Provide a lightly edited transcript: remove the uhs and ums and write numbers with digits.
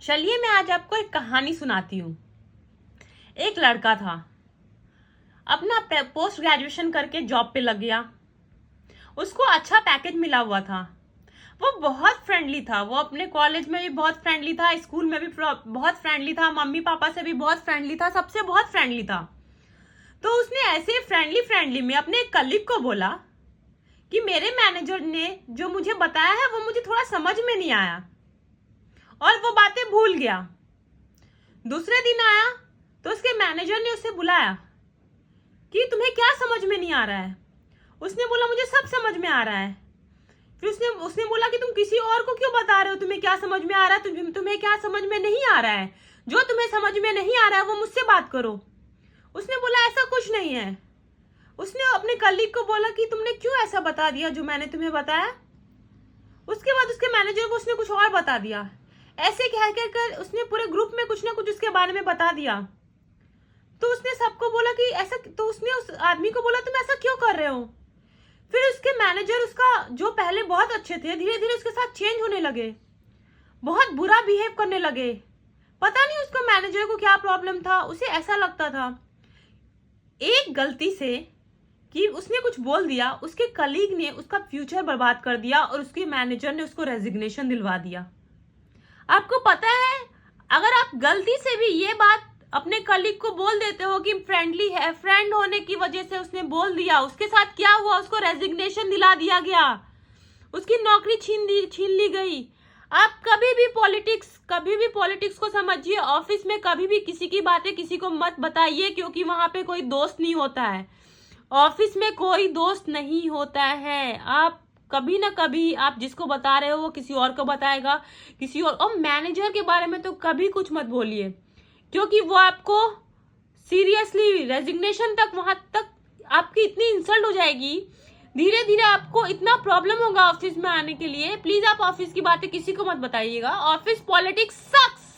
चलिए मैं आज आपको एक कहानी सुनाती हूँ। एक लड़का था, अपना पोस्ट ग्रेजुएशन करके जॉब पे लग गया। उसको अच्छा पैकेज मिला हुआ था। वो बहुत फ्रेंडली था। वो अपने कॉलेज में भी बहुत फ्रेंडली था, स्कूल में भी बहुत फ्रेंडली था, मम्मी पापा से भी बहुत फ्रेंडली था, सबसे बहुत फ्रेंडली था। तो उसने ऐसे फ्रेंडली में अपने एक कलीग को बोला कि मेरे मैनेजर ने जो मुझे बताया है वो मुझे थोड़ा समझ में नहीं आया, और वो बातें भूल गया। दूसरे दिन आया तो उसके मैनेजर ने उसे बुलाया कि तुम्हें क्या समझ में नहीं आ रहा है। उसने बोला मुझे सब समझ में आ रहा है। फिर उसने बोला कि तुम किसी और को क्यों बता रहे हो तुम्हें क्या समझ में आ रहा है, तुम्हें क्या समझ में नहीं आ रहा है, जो तुम्हें समझ में नहीं आ रहा है वो मुझसे बात करो। उसने बोला ऐसा कुछ नहीं है। उसने अपने कलीग को बोला कि तुमने क्यों ऐसा बता दिया जो मैंने तुम्हें बताया। उसके बाद उसके मैनेजर को उसने कुछ और बता दिया। ऐसे कह कर उसने पूरे ग्रुप में कुछ ना कुछ उसके बारे में बता दिया। तो उसने सबको बोला कि ऐसा, तो उसने उस आदमी को बोला तुम ऐसा क्यों कर रहे हो। फिर उसके मैनेजर उसका जो पहले बहुत अच्छे थे धीरे धीरे उसके साथ चेंज होने लगे, बहुत बुरा बिहेव करने लगे। पता नहीं उसको मैनेजर को क्या प्रॉब्लम था। उसे ऐसा लगता था एक गलती से कि उसने कुछ बोल दिया, उसके कलीग ने उसका फ्यूचर बर्बाद कर दिया और उसके मैनेजर ने उसको रेजिग्नेशन दिलवा दिया। आपको पता है, अगर आप गलती से भी ये बात अपने कलीग को बोल देते हो कि फ्रेंडली है, फ्रेंड होने की वजह से उसने बोल दिया, उसके साथ क्या हुआ, उसको रेजिग्नेशन दिला दिया गया, उसकी नौकरी छीन ली गई। आप कभी भी पॉलिटिक्स को समझिए। ऑफिस में कभी भी किसी की बातें किसी को मत बताइए, क्योंकि वहां पे कोई दोस्त नहीं होता है। ऑफिस में कोई दोस्त नहीं होता है। आप कभी ना कभी आप जिसको बता रहे हो वो किसी और को बताएगा, किसी और मैनेजर के बारे में तो कभी कुछ मत बोलिए, क्योंकि वो आपको सीरियसली रेजिग्नेशन तक, वहां तक आपकी इतनी इंसल्ट हो जाएगी, धीरे धीरे आपको इतना प्रॉब्लम होगा ऑफिस में आने के लिए। प्लीज आप ऑफिस की बातें किसी को मत बताइएगा। ऑफिस पॉलिटिक्स सक्स।